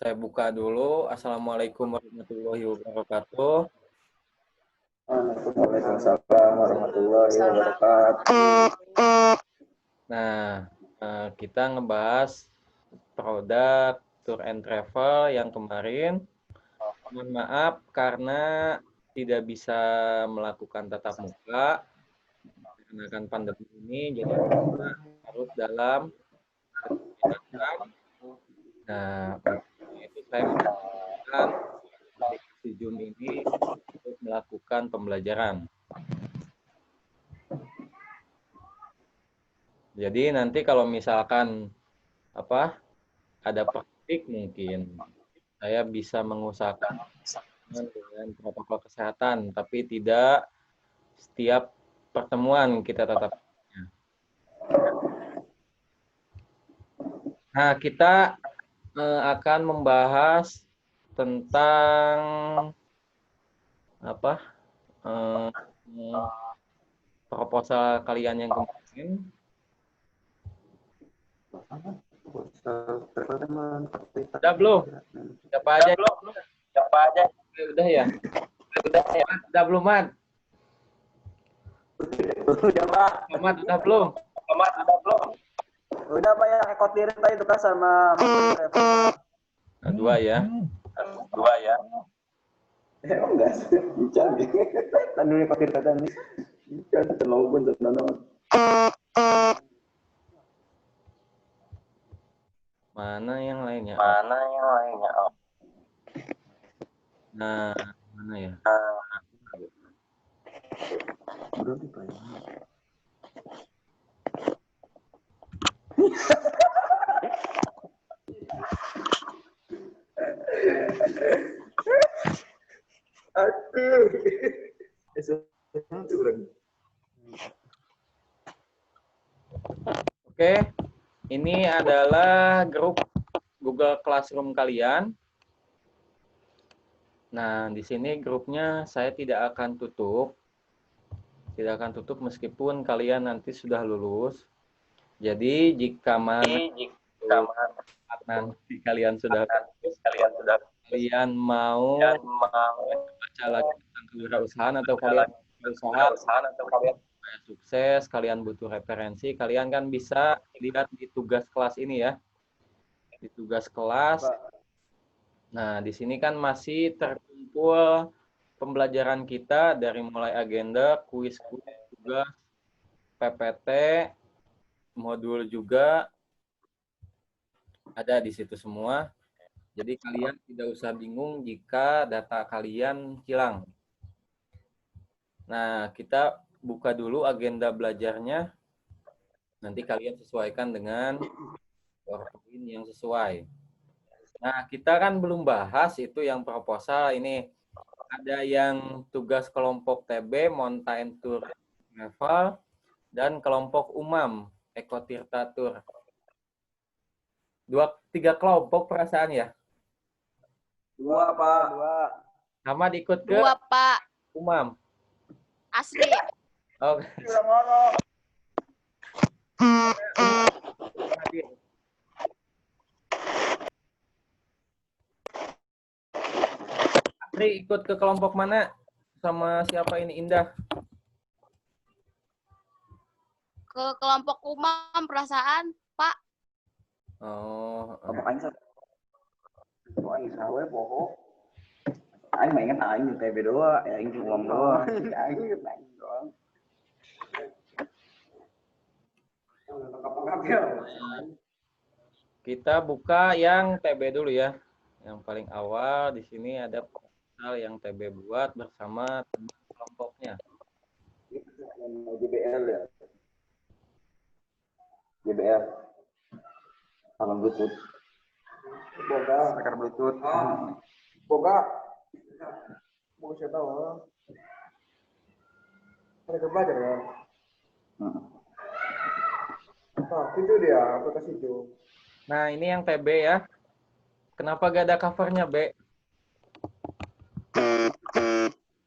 Saya buka dulu. Assalamualaikum warahmatullahi wabarakatuh. Waalaikumsalam warahmatullahi wabarakatuh. Nah, kita ngebahas produk tour and travel yang kemarin. Mohon maaf karena tidak bisa melakukan tatap muka karena kan pandemi ini, jadi kita harus dalam kegiatan. Nah, itu saya menggunakan aplikasi Zoom ini untuk melakukan pembelajaran. Jadi nanti kalau misalkan ada praktik mungkin saya bisa mengusahakan dengan protokol kesehatan, tapi tidak setiap pertemuan kita tatap muka. Nah, kita akan membahas tentang proposal kalian yang kemarin. Udah belum? Siapa aja? Udah ya? Udah belum, Mat? Mat, udah belum? Udah Pak yang ekotirin Pak itu kan sama Dua ya. Enggak sih, bicara. Tadi ekotir kata nih. Kan terlalu pun terlalu. Mana yang lainnya? Nah, mana ya? Berarti Pak. Oke, ini adalah grup Google Classroom kalian. Nah, di sini grupnya saya tidak akan tutup. Tidak akan tutup meskipun kalian nanti sudah lulus. Jadi, jika nanti kalian sudah lulus, kalian mau baca lagi tentang kewirausahaan atau kalian berusaha supaya sukses, kalian butuh referensi, kalian kan bisa lihat di tugas kelas ini ya. Di tugas kelas. Nah, di sini kan masih terkumpul pembelajaran kita dari mulai agenda, kuis, tugas, PPT, modul juga ada di situ semua. Jadi kalian tidak usah bingung jika data kalian hilang. Nah, kita buka dulu agenda belajarnya. Nanti kalian sesuaikan dengan PowerPoint yang sesuai. Nah, kita kan belum bahas itu yang proposal ini. Ada yang tugas kelompok TB, Mountain Tour Travel, dan kelompok UMAM, Ekotirta Tour. 3 kelompok perasaan ya? 2 Pak. Sama ikut ke 2 Pak. UMAM. Asli. Oke. Asri ikut ke kelompok mana? Sama siapa ini Indah? Ke kelompok UMAM perasaan, Pak. Oh, Anh sao ấy bố. Anh mày cái anh tè về đó, anh chịu lòng đó. Anh doang. kita buka yang TB dulu ya. Yang paling awal di sini ada proposal yang TB buat bersama teman kelompoknya. JBL ya. JBL. Alam Bluetooth. Boga. Speaker Bluetooth. Boga. Mau siapa tahu. Ada belajar ya. Nah, itu dia aplikasi itu. Nah, ini yang TB ya. Kenapa gak ada covernya, B?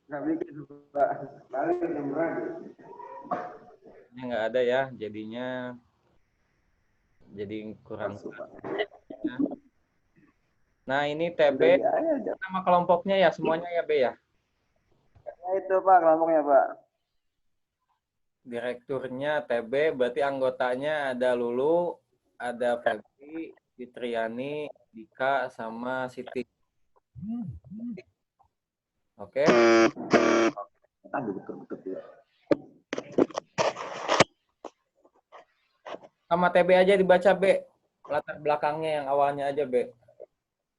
Nggak bikin, Pak. Balik yang berani. Ini nggak ada ya, jadinya jadi kurang. Nah, ini TB Udah aja. nama kelompoknya ya semuanya ya, B ya. Ya, itu Pak kelompoknya Pak. Direkturnya TB, berarti anggotanya ada Lulu, ada Febri, Fitriani, Dika, sama Siti. Oke. Aduh betul. Sama TB aja dibaca, B. Latar belakangnya yang awalnya aja, B.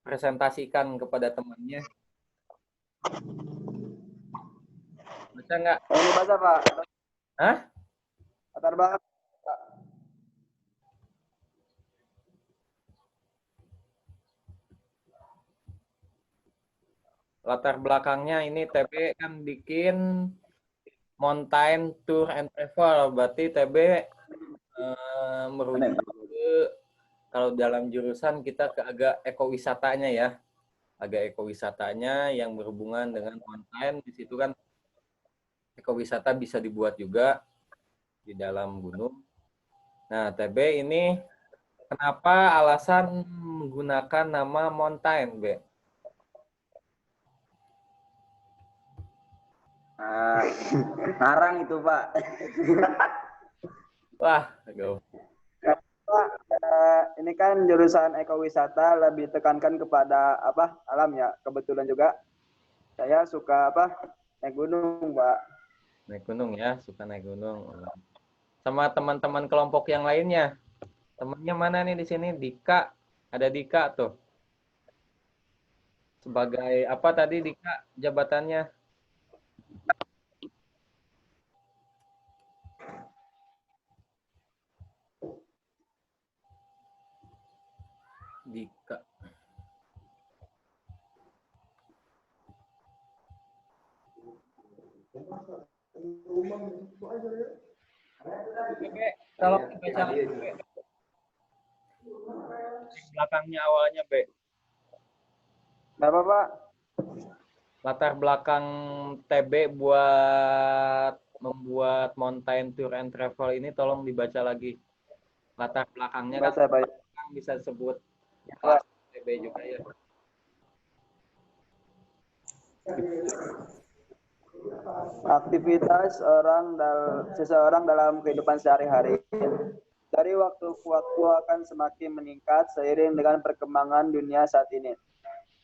Presentasikan kepada temannya. Baca nggak? Oh, ini baca Pak. Hah? Latar belakang. Latar belakangnya ini TB kan bikin Mountain Tour and Travel. Berarti TB merujuk ke, kalau dalam jurusan kita ke agak ekowisatanya ya. Agak ekowisatanya yang berhubungan dengan mountain. Di situ kan ekowisata bisa dibuat juga di dalam gunung. Nah, TB ini kenapa alasan menggunakan nama mountain, B? Ngarang itu Pak. Wah, go. Pak, ini kan jurusan ekowisata lebih tekankan kepada apa alam ya. Kebetulan juga saya suka apa naik gunung Pak. Naik gunung ya, suka naik gunung. Sama teman-teman kelompok yang lainnya. Temannya mana nih di sini? Dika. Ada Dika tuh. Sebagai apa tadi Dika jabatannya? Dika. Oke, kalau baca belakangnya awalnya, B. Kenapa Pak? Latar belakang TB buat membuat Mountain Tour and Travel ini tolong dibaca lagi. Latar belakangnya kan Baca Pak. bisa disebut Pak. TB juga ya. Aktivitas seseorang dalam kehidupan sehari-hari dari waktu ke waktu akan semakin meningkat seiring dengan perkembangan dunia saat ini.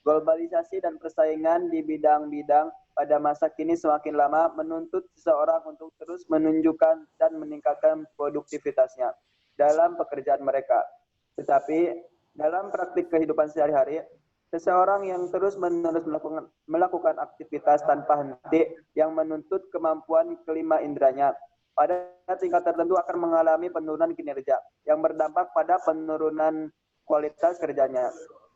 Globalisasi dan persaingan di bidang-bidang pada masa kini semakin lama menuntut seseorang untuk terus menunjukkan dan meningkatkan produktivitasnya dalam pekerjaan mereka. Tetapi dalam praktik kehidupan sehari-hari, seseorang yang terus-menerus melakukan aktivitas tanpa henti yang menuntut kemampuan kelima inderanya pada tingkat tertentu akan mengalami penurunan kinerja yang berdampak pada penurunan kualitas kerjanya.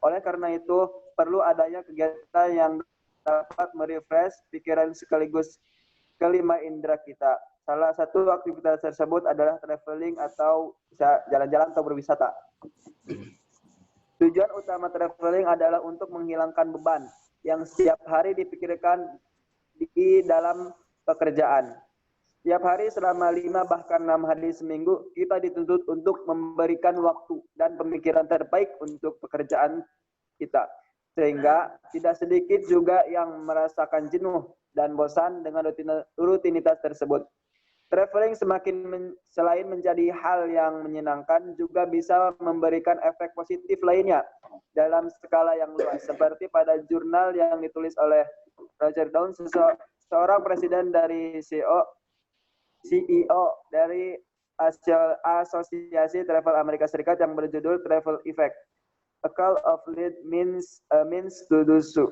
Oleh karena itu, perlu adanya kegiatan yang dapat merefresh pikiran sekaligus kelima indera kita. Salah satu aktivitas tersebut adalah traveling atau jalan-jalan atau berwisata. Tujuan utama traveling adalah untuk menghilangkan beban yang setiap hari dipikirkan di dalam pekerjaan. Setiap hari selama 5 bahkan 6 hari seminggu, kita dituntut untuk memberikan waktu dan pemikiran terbaik untuk pekerjaan kita. Sehingga tidak sedikit juga yang merasakan jenuh dan bosan dengan rutinitas tersebut. Traveling selain menjadi hal yang menyenangkan, juga bisa memberikan efek positif lainnya dalam skala yang luas. Seperti pada jurnal yang ditulis oleh Roger Downs, seorang presiden dari CEO dari Asosiasi Travel Amerika Serikat yang berjudul Travel Effect. A call of lead means to do so.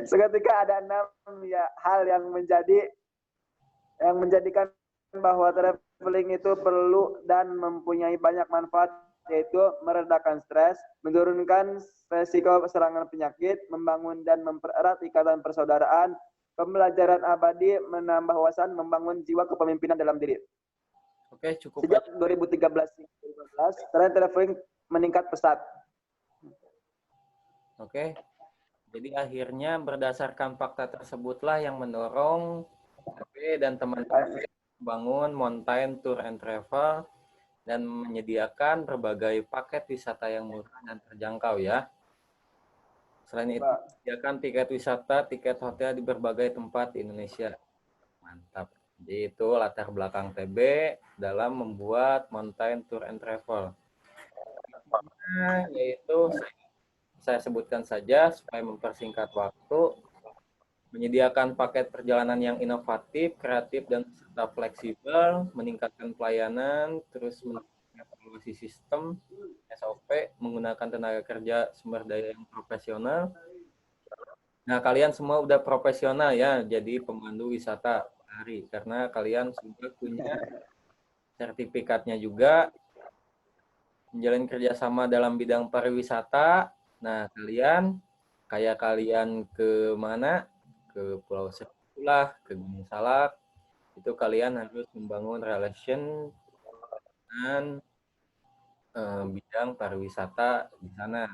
Seketika ada 6 hal yang menjadikan bahwa traveling itu perlu dan mempunyai banyak manfaat, yaitu meredakan stres, menurunkan resiko serangan penyakit, membangun dan mempererat ikatan persaudaraan, pembelajaran abadi, menambah wawasan, membangun jiwa kepemimpinan dalam diri. Oke, cukup. Sejak 2013 tren traveling meningkat pesat. Oke. Jadi akhirnya berdasarkan fakta tersebutlah yang mendorong TB dan teman-teman bangun Mountain Tour and Travel dan menyediakan berbagai paket wisata yang murah dan terjangkau ya. Selain itu, Pak. menyediakan tiket wisata, tiket hotel di berbagai tempat di Indonesia. Mantap. Jadi itu latar belakang TB dalam membuat Mountain Tour and Travel. Yaitu saya sebutkan saja supaya mempersingkat waktu, menyediakan paket perjalanan yang inovatif, kreatif, dan serta fleksibel, meningkatkan pelayanan, terus evaluasi sistem, SOP, menggunakan tenaga kerja sumber daya yang profesional. Nah, kalian semua udah profesional ya, jadi pemandu wisata hari, karena kalian sudah punya sertifikatnya juga, menjalin kerjasama dalam bidang pariwisata. Nah, kayak kalian ke mana? Ke Pulau Seribu lah, ke Gunung Salak, itu kalian harus membangun relation dengan bidang pariwisata di sana.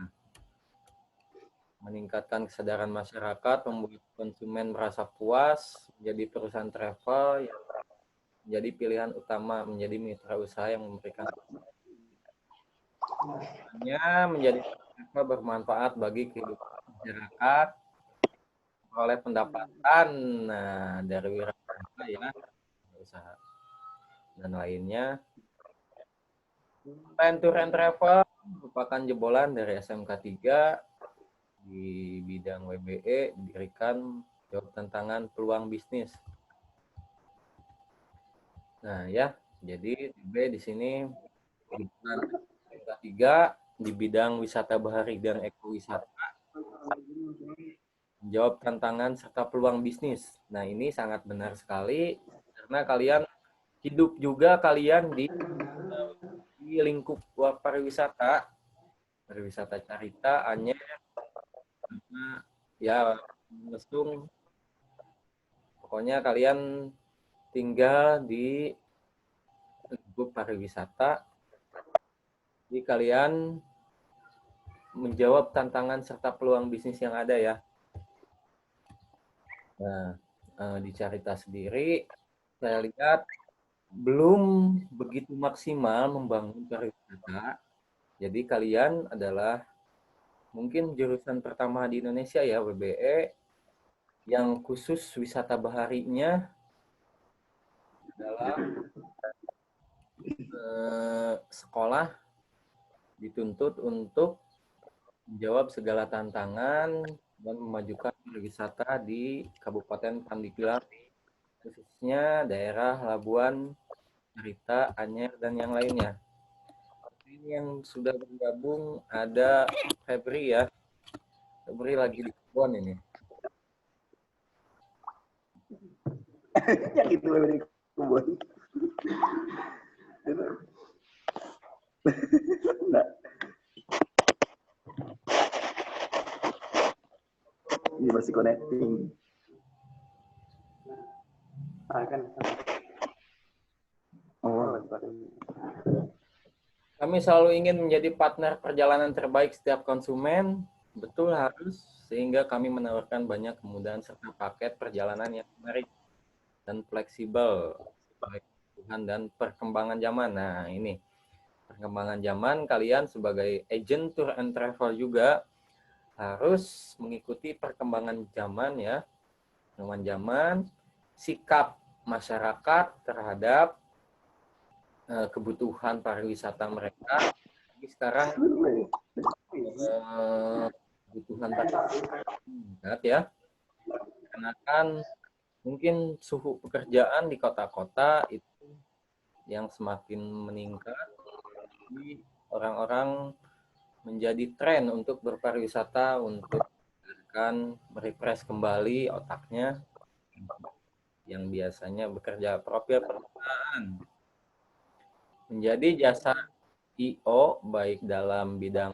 Meningkatkan kesadaran masyarakat, membuat konsumen merasa puas, menjadi perusahaan travel yang menjadi pilihan utama, menjadi mitra usaha yang memberikan menjadi travel bermanfaat bagi kehidupan masyarakat, oleh pendapatan dari wirausaha ya, usaha dan lainnya. Tour and Travel merupakan jebolan dari SMK 3 di bidang WBE, didirikan jawab tantangan peluang bisnis. Nah ya, jadi TB di sini SMK 3 di bidang wisata bahari dan ekowisata, menjawab tantangan serta peluang bisnis. Nah ini sangat benar sekali karena kalian hidup juga kalian di lingkup pariwisata Carita, Anyer, ya Mestung. Pokoknya kalian tinggal di lingkup pariwisata, jadi kalian menjawab tantangan serta peluang bisnis yang ada ya. Nah, di Carita sendiri saya lihat belum begitu maksimal membangun pariwisata. Jadi kalian adalah mungkin jurusan pertama di Indonesia ya, WBE, yang khusus wisata baharinya adalah sekolah dituntut untuk menjawab segala tantangan dan memajukan pariwisata di Kabupaten Pandeglang, khususnya daerah Labuan, Carita, Anyer, dan yang lainnya. Ini yang sudah bergabung ada Febri ya. Febri lagi di kebun ini. Yang itu lebih di kebun. Enggak. Ini masih connecting. Kan. Oh, kami selalu ingin menjadi partner perjalanan terbaik setiap konsumen, betul harus, sehingga kami menawarkan banyak kemudahan serta paket perjalanan yang menarik dan fleksibel, baik kebutuhan dan perkembangan zaman. Nah ini, perkembangan zaman kalian sebagai agent tour and travel juga harus mengikuti perkembangan zaman ya, perkembangan zaman, sikap masyarakat terhadap kebutuhan pariwisata mereka. Jadi sekarang kebutuhan pariwisata ya, karena kan mungkin suhu pekerjaan di kota-kota itu yang semakin meningkat, jadi orang-orang menjadi tren untuk berpariwisata, untuk merefresh kembali otaknya yang biasanya bekerja profil perusahaan, menjadi jasa IO baik dalam bidang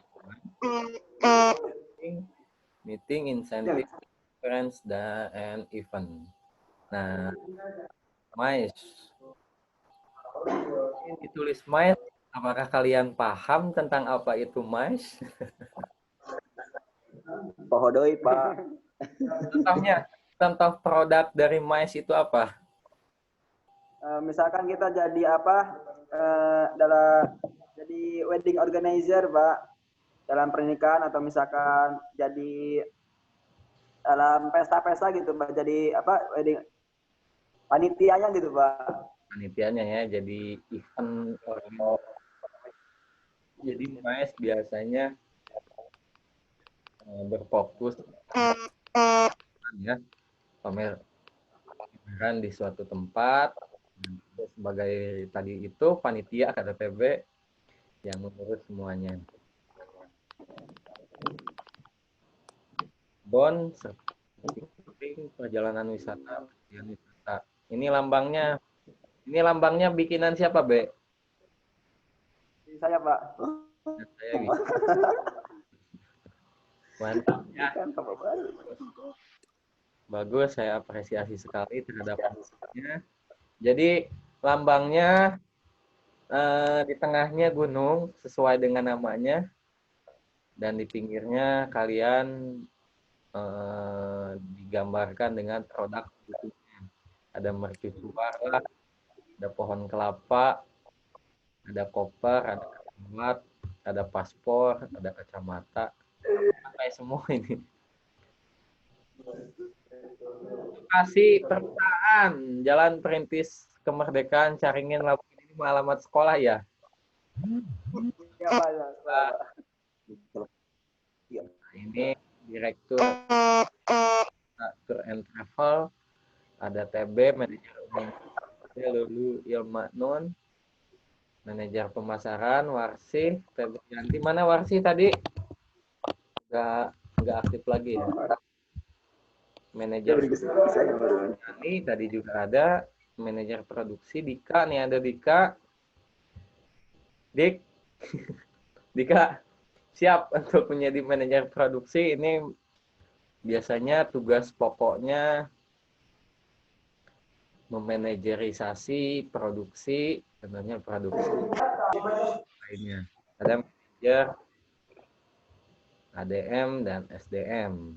meeting, insentif, conference, dan event. Nah, MICE. Ini ditulis MICE. Apakah kalian paham tentang apa itu MICE? Pohodoi, Pak. Contoh produk dari MICE itu apa? Misalkan kita jadi apa? dalam jadi wedding organizer, Pak, dalam pernikahan atau misalkan jadi dalam pesta-pesta gitu, Pak. Jadi apa wedding panitianya gitu, Pak. Panitianya ya, jadi event orang. Jadi Mas biasanya berfokus ya pameran di suatu tempat. Sebagai tadi itu panitia KTTB yang mengurus semuanya. Bon, perjalanan wisata, wisata. Ini lambangnya bikinan siapa, Be? Saya, Pak. Saya gitu. Mantap ya. Bagus, saya apresiasi sekali terhadap lambangnya. Jadi lambangnya di tengahnya gunung sesuai dengan namanya, dan di pinggirnya kalian digambarkan dengan produk bukunya. Ada mercusuar, ada pohon kelapa, ada koper, ada kacamata, ada paspor, ada kacamata, kayak semua ini. Lokasi perpustakaan Jalan Perintis Kemerdekaan Caringin Labuan, ini alamat sekolah ya? Ya, Pak. Ya. Nah, ini direktur Tour and Travel, ada TB, manajer Lulu Ilma Nun, manajer pemasaran Warsi, TB Yanti. Mana Warsi tadi? Nggak aktif lagi ya. Manajer ini tadi juga ada, manajer produksi Dika, nih ada Dika. Dik, Dika siap untuk menjadi manajer produksi. Ini biasanya tugas pokoknya memanajerisasi produksi, tentunya produksi lainnya. Ada manajer ADM dan SDM.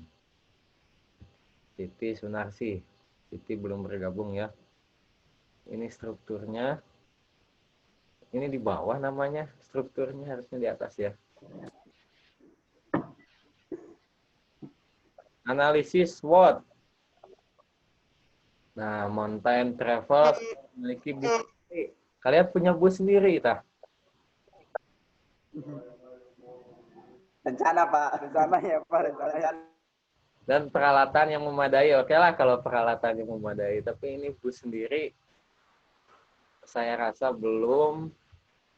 Siti Sunarsi. Siti belum bergabung ya. Ini strukturnya. Ini di bawah namanya. Strukturnya harusnya di atas ya. Analisis SWOT. Nah, Mountain Travel memiliki bus sendiri. Kalian punya bus sendiri, tah? Rencana, Pak. Rencana ya, Pak. Rencana. Dan peralatan yang memadai. Oke lah kalau peralatan yang memadai. Tapi ini bus sendiri, saya rasa belum.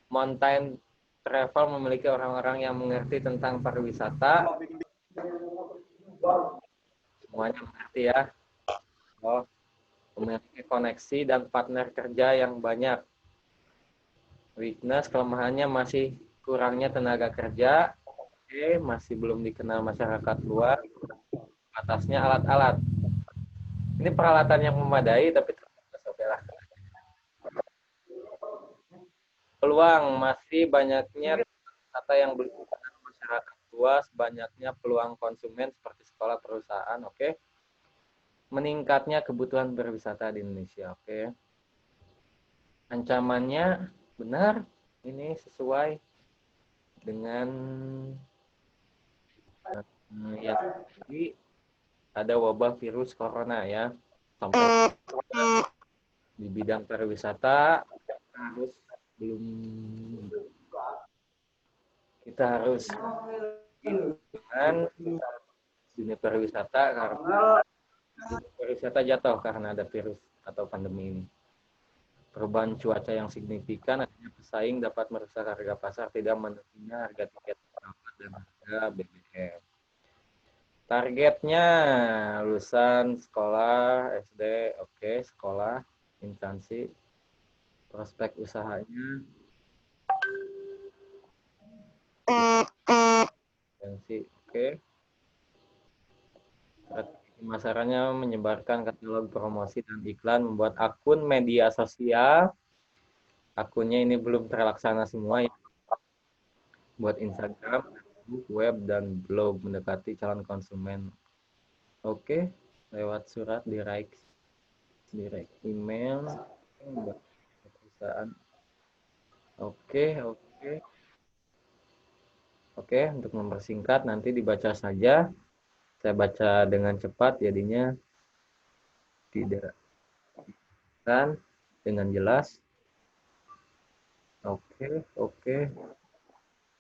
Mountain Travel memiliki orang-orang yang mengerti tentang pariwisata. Semuanya mengerti ya. Oh, memiliki koneksi dan partner kerja yang banyak. Weakness, kelemahannya masih kurangnya tenaga kerja. Oke, masih belum dikenal masyarakat luar. Atasnya alat-alat. Ini peralatan yang memadai, tapi terbatas. Oke lah. Peluang, masih banyaknya wisata yang belum dikenal masyarakat luas, banyaknya peluang konsumen seperti sekolah, perusahaan. Oke. Meningkatnya kebutuhan berwisata di Indonesia. Oke. Ancamannya benar, ini sesuai dengan yang tadi, ada wabah virus corona ya. Sampai di bidang pariwisata kita harus dengan dunia pariwisata, karena dunia pariwisata jatuh karena ada virus atau pandemi ini. Perubahan cuaca yang signifikan, adanya pesaing dapat merusak harga pasar, tidak menentunya harga tiket pesawat dan harga BBM. Targetnya lulusan sekolah SD, oke, sekolah, instansi, prospek usahanya, instansi, oke. Pemasarannya menyebarkan katalog promosi dan iklan, membuat akun media sosial. Akunnya ini belum terlaksana semua ya. Buat Instagram, Facebook, web, dan blog, mendekati calon konsumen. Oke, lewat surat, direct email, perusahaan. Oke, oke. Oke, untuk mempersingkat nanti dibaca saja. Saya baca dengan cepat jadinya tidak kan dengan jelas. Oke, oke.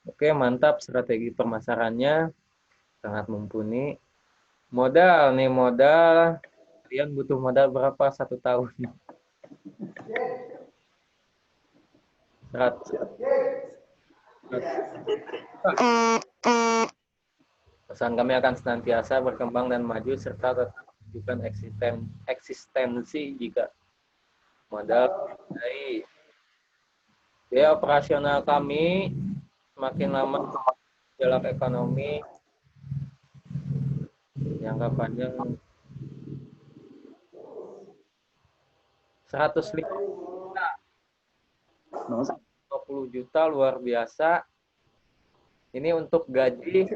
Oke, mantap strategi pemasarannya. Sangat mumpuni. Modal nih, modal. Kalian butuh modal berapa 1 tahun? 100. Pesan kami akan senantiasa berkembang dan maju serta tetap menunjukkan eksistensi jika modal dari biaya operasional kami semakin lama dalam ekonomi jangka panjang 150 juta luar biasa. Ini untuk gaji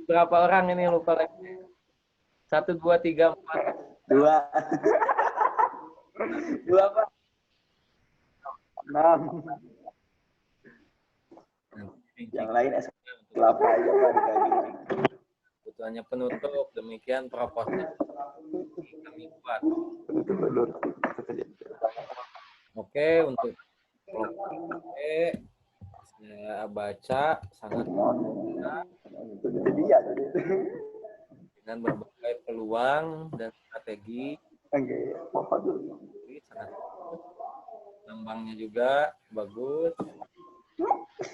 berapa orang ini lupa lagi? 1, 2, 3, 4. 2. 2 Pak. 6. Yang lain es kelapa aja Pak digaji. Kebutuhannya penutup. Demikian proposal kami buat. Oke, untuk saya baca sangat dengan berbagai peluang dan strategi. Sangat lambangnya juga bagus.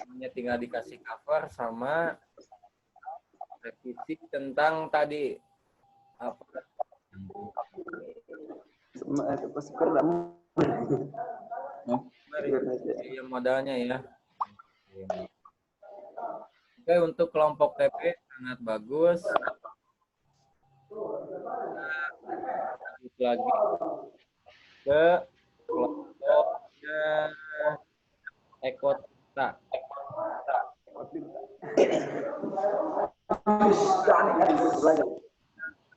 Hanya tinggal dikasih cover sama revisi tentang tadi apa yang modalnya ya. Oke, untuk kelompok TP sangat bagus. Lanjut lagi ke kelompoknya Ekota.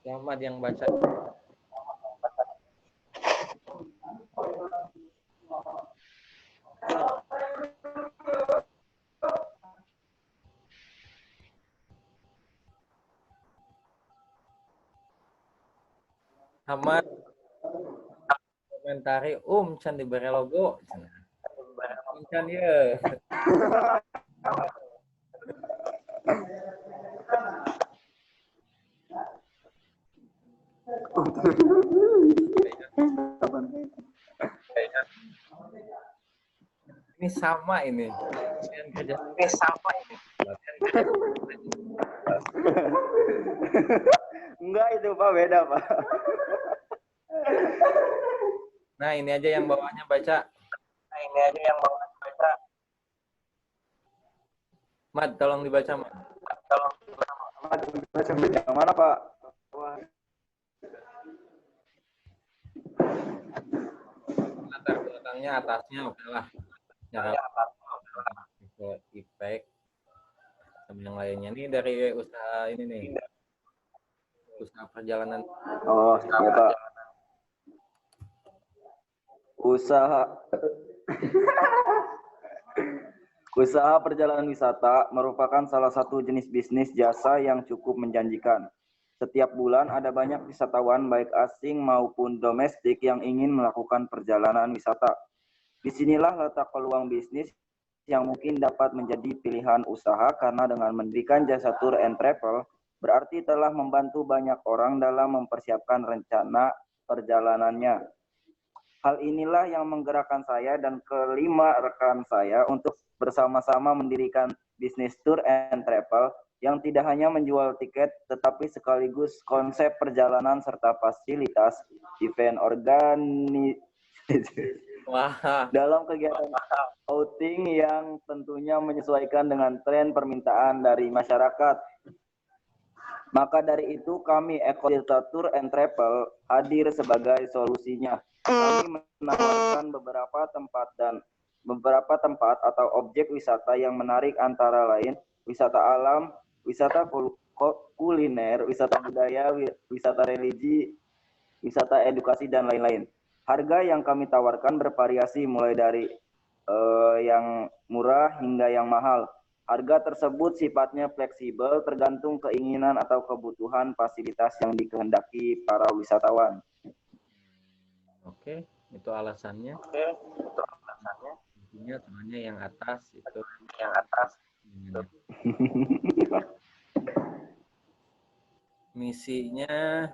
Selamat yang baca. Sama komentari can diberi logo. Can ya. Ini sama ini. Ini sama ini. Enggak itu Pak, beda Pak. Nah, ini aja yang bawahnya baca. Mat, tolong dibaca, Mat. Yang mana Pak? Latar belakangnya atasnya oke lah. Ke efek sama yang lainnya. Ini dari usaha ini nih. Usaha perjalanan. Oh, iya Pak. Usaha perjalanan wisata merupakan salah satu jenis bisnis jasa yang cukup menjanjikan. Setiap bulan ada banyak wisatawan baik asing maupun domestik yang ingin melakukan perjalanan wisata. Disinilah letak peluang bisnis yang mungkin dapat menjadi pilihan usaha karena dengan mendirikan jasa tour and travel berarti telah membantu banyak orang dalam mempersiapkan rencana perjalanannya. Hal inilah yang menggerakkan saya dan kelima rekan saya untuk bersama-sama mendirikan bisnis tour and travel yang tidak hanya menjual tiket tetapi sekaligus konsep perjalanan serta fasilitas event dalam kegiatan outing yang tentunya menyesuaikan dengan tren permintaan dari masyarakat. Maka dari itu kami Ekota Tour and Travel hadir sebagai solusinya. Kami menawarkan beberapa tempat atau objek wisata yang menarik antara lain wisata alam, wisata kuliner, wisata budaya, wisata religi, wisata edukasi dan lain-lain. Harga yang kami tawarkan bervariasi mulai dari yang murah hingga yang mahal. Harga tersebut sifatnya fleksibel tergantung keinginan atau kebutuhan fasilitas yang dikehendaki para wisatawan. Oke, itu alasannya. Intinya temannya yang atas itu Yang atas. misinya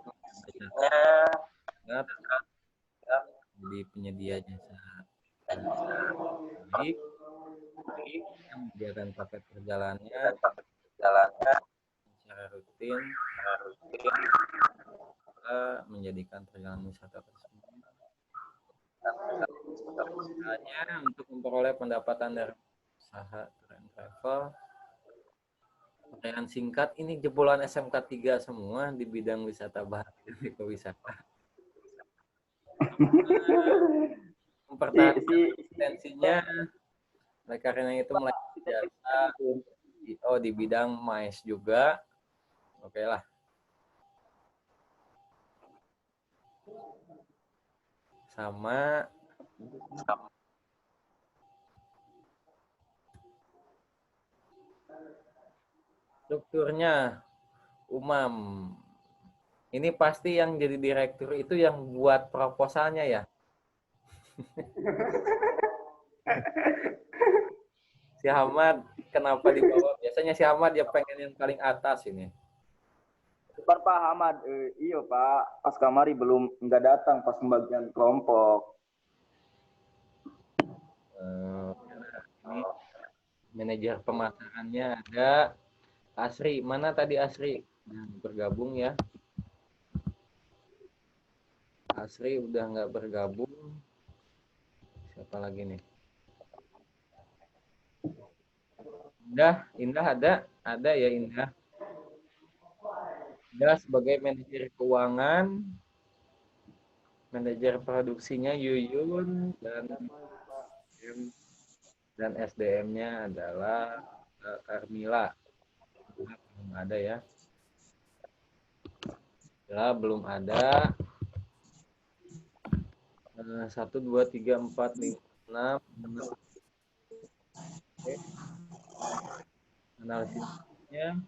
jadi penyedia jasa baik yang menyediakan paket perjalanannya secara rutin menjadikan perjalanan wisata tersebut hanya untuk memperoleh pendapatan dari usaha tour and travel. Pertanyaan singkat, ini jebolan SMK 3 semua di bidang wisata bahari dan ekowisata. Mempertahankan eksistensinya, oleh karena itu melayani jasa di bidang MICE juga. Oke lah. Sama strukturnya Umam. Ini pasti yang jadi direktur itu yang buat proposalnya ya. Si Hamad kenapa dibawa? Biasanya si Hamad ya pengen yang paling atas ini. Pak Hamad, iya Pak, pas kamari belum nggak datang pas pembagian kelompok. Ini manajer pemasarannya ada Asri. Mana tadi Asri? Bergabung ya. Asri udah nggak bergabung. Siapa lagi nih? Indah ada ya Indah. Indah sebagai manajer keuangan, manajer produksinya Yuyun dan SDM-nya adalah Carmila. Belum ada ya. Ya, belum ada. 1, 2, 3, 4, 5, 6. Oke. Analisisnya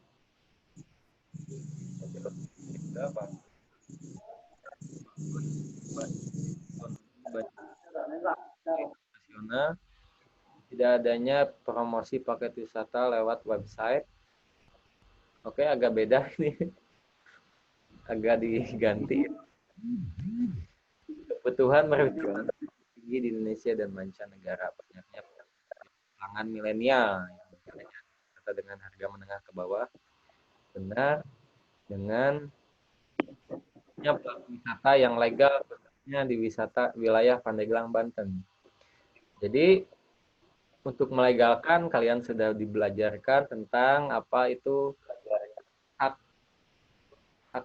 nasional, tidak adanya promosi paket wisata lewat website. Oke, agak beda ini. Agak diganti. Kebutuhan merujuk tinggi di Indonesia dan mancanegara, banyaknya kalangan milenial yang dengan harga menengah ke bawah, benar dengan pelaku wisata yang legal khususnya di wisata wilayah Pandeglang, Banten. Jadi untuk melegalkan kalian sudah dibelajarkan tentang apa itu hak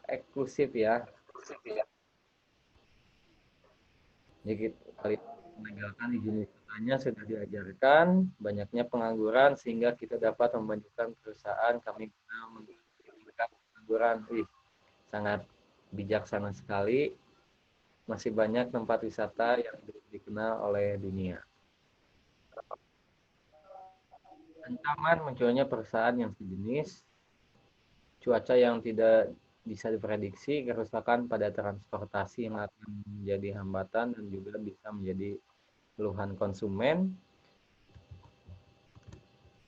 eksklusif ya. Jadi kalian melegalkan izin wisatanya sudah diajarkan, banyaknya pengangguran sehingga kita dapat memajukan perusahaan kami meningkatkan pengangguran. Sangat bijaksana sekali. Masih banyak tempat wisata yang dikenal oleh dunia. Ancaman munculnya perusahaan yang sejenis, cuaca yang tidak bisa diprediksi, kerusakan pada transportasi yang akan menjadi hambatan dan juga bisa menjadi keluhan konsumen,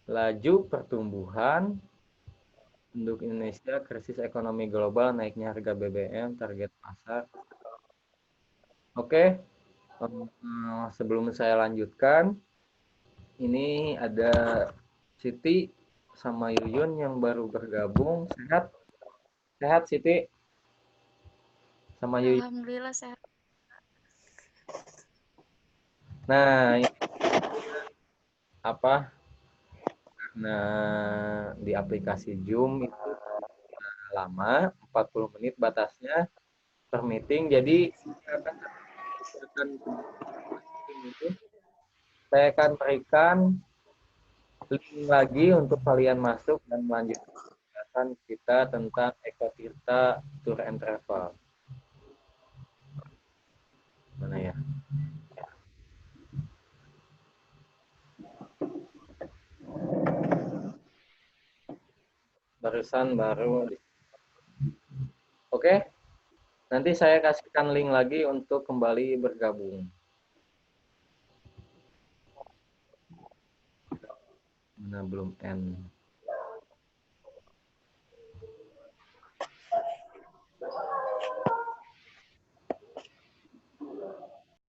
laju pertumbuhan penduduk Indonesia, krisis ekonomi global, naiknya harga BBM, target pasar. Oke, sebelum saya lanjutkan, ini ada Siti sama Yuyun yang baru bergabung. Sehat Siti sama Yuyun. Alhamdulillah sehat. Nah, ini apa? Karena di aplikasi Zoom itu lama, 40 menit batasnya per meeting. Jadi saya akan berikan link lagi untuk kalian masuk dan melanjutkan pembahasan kita tentang Ekotirta Tour and Travel. Mana ya? barusan baru. Oke, nanti saya kasihkan link lagi untuk kembali bergabung. Mana belum end.